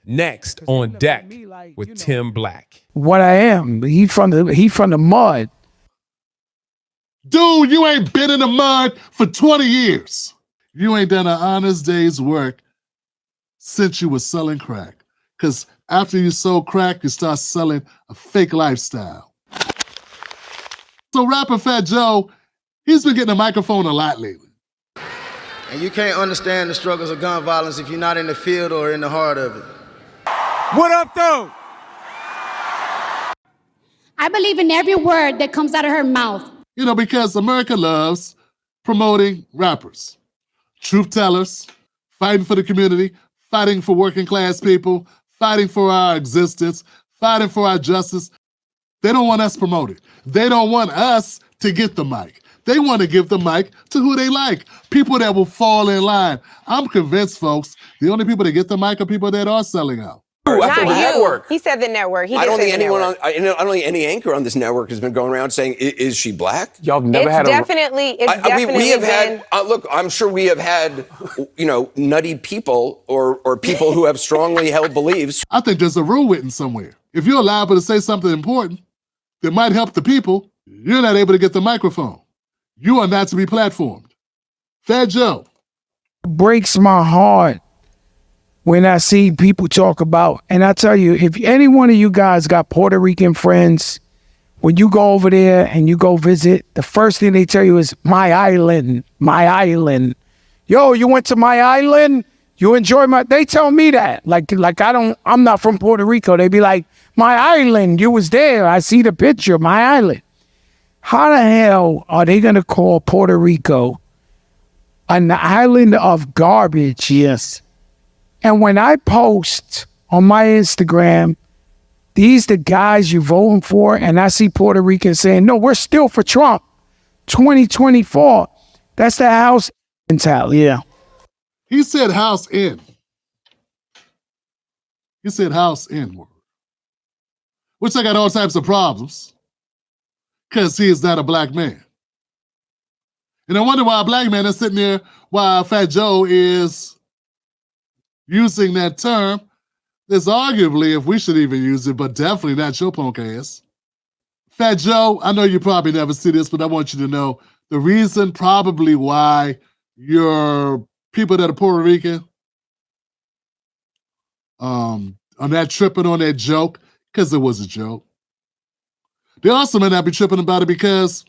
Next on deck with Tim Black. What I am. He from the mud. Dude, you ain't been in the mud for 20 years. You ain't done an honest day's work since you was selling crack. Because after you sold crack, you start selling a fake lifestyle. So rapper Fat Joe, he's been getting a microphone a lot lately. And you can't understand the struggles of gun violence if you're not in the field or in the heart of it. What up, though? I believe in every word that comes out of her mouth. You know, because America loves promoting rappers, truth tellers, fighting for the community, fighting for working class people, fighting for our existence, fighting for our justice. They don't want us promoted. They don't want us to get the mic. They want to give the mic to who they like, people that will fall in line. I'm convinced, folks, the only people that get the mic are people that are selling out. Not you. Network. He said the network. I don't think I don't think any anchor on this network has been going around saying, "Is she black?" Y'all have never had definitely. We have had. Look, I'm sure we have had, nutty people or people who have strongly held beliefs. I think there's a rule written somewhere. If you're liable to say something important that might help the people, you're not able to get the microphone. You are not to be platformed. Fat Joe. Breaks my heart when I see people talk about, and I tell you, if any one of you guys got Puerto Rican friends, when you go over there and you go visit, the first thing they tell you is, my island, my island. Yo, you went to my island? You enjoy they tell me that. Like I'm not from Puerto Rico. They be like, my island, you was there. I see the picture, my island. How the hell are they gonna call Puerto Rico an island of garbage? Yes. And when I post on my Instagram, these the guys you voting for, and I see Puerto Ricans saying, no, we're still for Trump, 2024. That's the house mentality, yeah. He said house in. He said house in. Which I got all types of problems, because he is not a black man. And I wonder why a black man is sitting there while Fat Joe is using that term. There's arguably if we should even use it, but definitely not your punk ass. Fat Joe, I know you probably never see this, but I want you to know the reason probably why your people that are Puerto Rican are not tripping on that joke, because it was a joke. They also may not be tripping about it because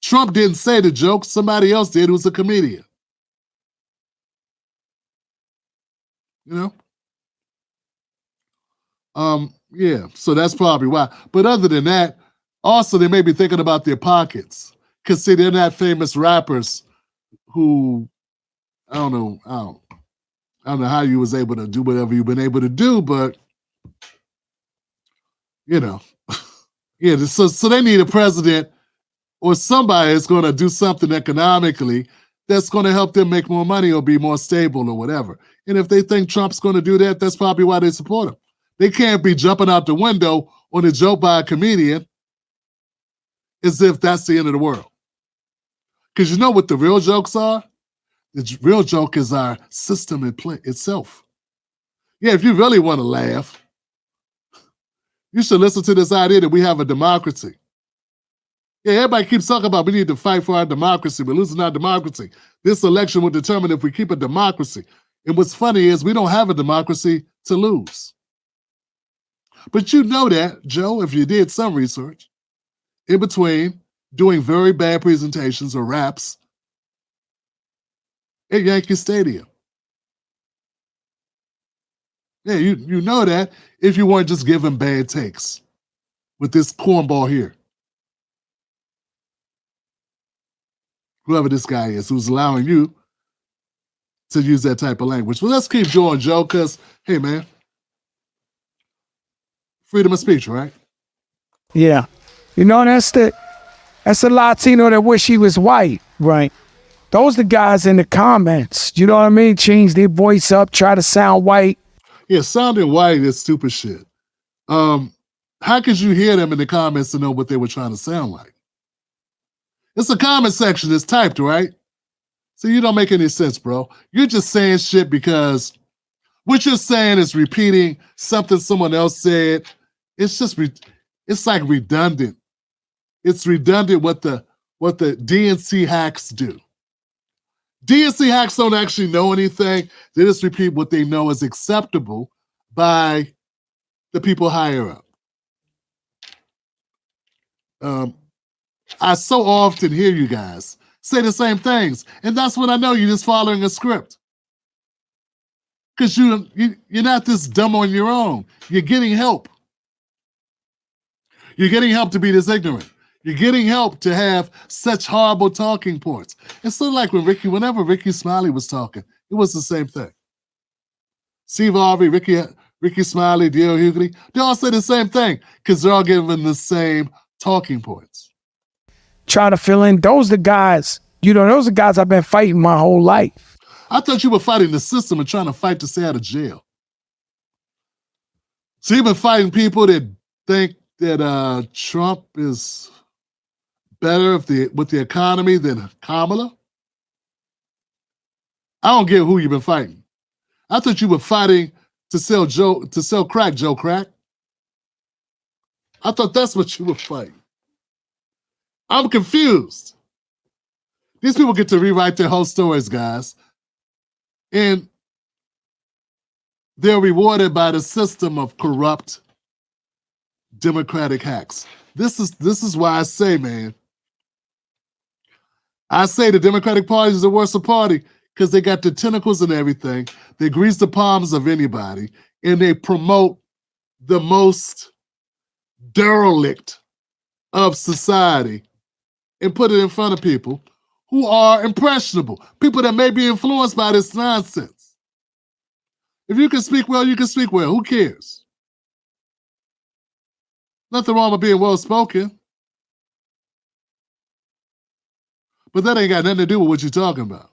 Trump didn't say the joke, somebody else did who's a comedian. You know? Yeah, so that's probably why. But other than that, also they may be thinking about their pockets. Because see, they're not famous rappers who, I don't know how you was able to do whatever you've been able to do, but yeah, so they need a president or somebody that's gonna do something economically that's gonna help them make more money or be more stable or whatever. And if they think Trump's gonna do that, that's probably why they support him. They can't be jumping out the window on a joke by a comedian as if that's the end of the world. Because you know what the real jokes are? The real joke is our system in play itself. Yeah, if you really want to laugh, you should listen to this idea that we have a democracy. Yeah, everybody keeps talking about we need to fight for our democracy. We're losing our democracy. This election will determine if we keep a democracy. And what's funny is we don't have a democracy to lose. But you know that, Joe, if you did some research, in between doing very bad presentations or raps at Yankee Stadium. Yeah, you know that if you weren't just giving bad takes with this cornball here. Whoever this guy is who's allowing you to use that type of language. Well, let's keep Joe on Joe, because, hey, man, freedom of speech, right? Yeah. You know, that's the Latino that wish he was white, right? Those the guys in the comments, you know what I mean? Change their voice up, try to sound white. Yeah, sounding white is stupid shit. How could you hear them in the comments to know what they were trying to sound like? It's a comment section, it's typed, right? So you don't make any sense, bro. You're just saying shit because What you're saying is repeating something someone else said. It's just it's like redundant. It's redundant what the DNC hacks do. DNC hacks don't actually know anything. They just repeat what they know is acceptable by the people higher up. I so often hear you guys say the same things, and that's when I know you're just following a script. Because you're not this dumb on your own. You're getting help. You're getting help to be this ignorant. You're getting help to have such horrible talking points. It's sort of like whenever Ricky Smiley was talking, it was the same thing. Steve Harvey, Ricky Smiley, D.L. Hughley, they all say the same thing because they're all given the same talking points. Try to fill in. Those are the guys, those are guys I've been fighting my whole life. I thought you were fighting the system and trying to fight to stay out of jail. So you've been fighting people that think that Trump is better with the economy than Kamala? I don't get who you've been fighting. I thought you were fighting to sell crack, Joe Crack. I thought that's what you were fighting. I'm confused. These people get to rewrite their whole stories, guys. And they're rewarded by the system of corrupt Democratic hacks. This is why I say, man, I say the Democratic Party is the worst party because they got the tentacles and everything. They grease the palms of anybody, and they promote the most derelict of society and put it in front of people who are impressionable, people that may be influenced by this nonsense. If you can speak well, you can speak well. Who cares? Nothing wrong with being well-spoken. But that ain't got nothing to do with what you're talking about.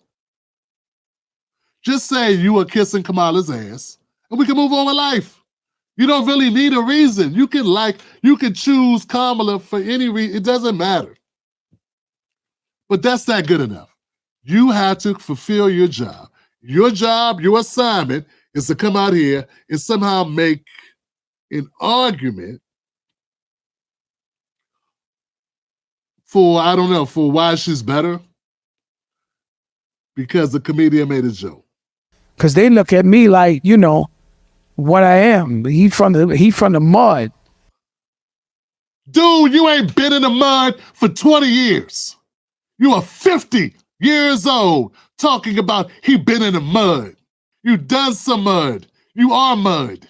Just say you were kissing Kamala's ass, and we can move on with life. You don't really need a reason. You can choose Kamala for any reason. It doesn't matter. But that's not good enough. You have to fulfill your job. Your job, your assignment is to come out here and somehow make an argument for why she's better because the comedian made a joke. Because they look at me like, what I am. He from the mud. Dude, you ain't been in the mud for 20 years. You are 50 years old talking about he been in the mud. You done some mud. You are mud.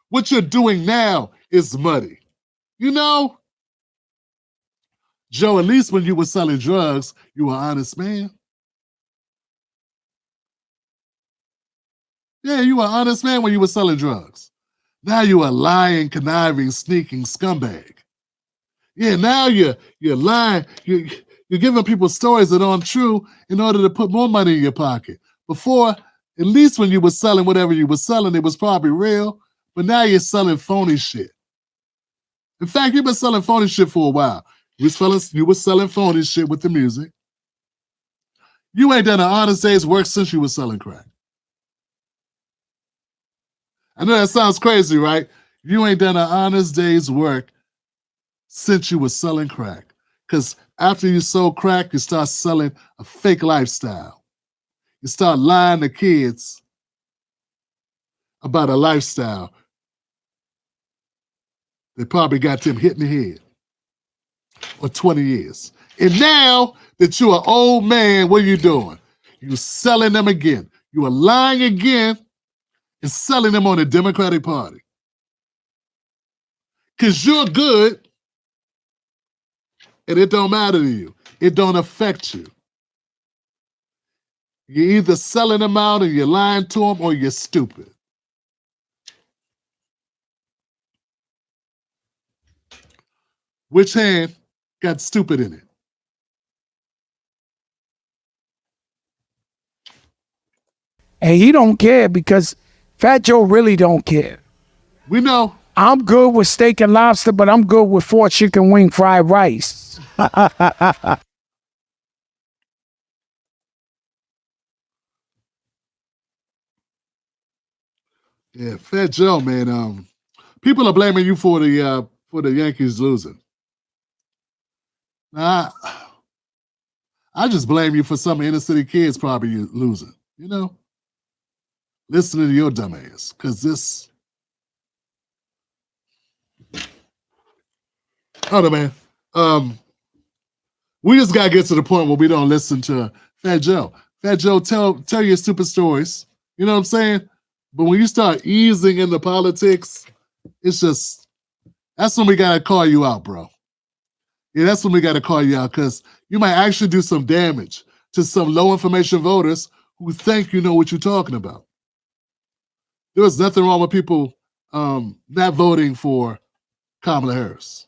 What you're doing now is muddy. Joe, at least when you were selling drugs, you were an honest man. Yeah, you were an honest man when you were selling drugs. Now you are lying, conniving, sneaking scumbag. Yeah, now you're lying. You're giving people stories that aren't true in order to put more money in your pocket. Before, at least when you were selling whatever you were selling, it was probably real. But now you're selling phony shit. In fact, you've been selling phony shit for a while. You were selling phony shit with the music. You ain't done an honest day's work since you were selling crack. I know that sounds crazy, right? You ain't done an honest day's work since you were selling crack. Because after you sold crack, you start selling a fake lifestyle. You start lying to kids about a lifestyle. They probably got them hit in the head for 20 years. And now that you're an old man, what are you doing? You're selling them again. You are lying again and selling them on the Democratic Party. Because you're good and it don't matter to you. It don't affect you. You're either selling them out and you're lying to them or you're stupid. Which hand got stupid in it? And he don't care because Fat Joe really don't care. We know. I'm good with steak and lobster, but I'm good with 4 chicken wing fried rice. Yeah, Fat Joe, man. People are blaming you for the Yankees losing. Now, I just blame you for some inner city kids probably losing. You know, listening to your dumb ass, because this. Oh no, man. We just gotta get to the point where we don't listen to Fat Joe. Fat Joe, tell your stupid stories. You know what I'm saying? But when you start easing into politics, it's just that's when we gotta call you out, bro. Yeah, that's when we gotta call you out because you might actually do some damage to some low information voters who think you know what you're talking about. There was nothing wrong with people not voting for Kamala Harris.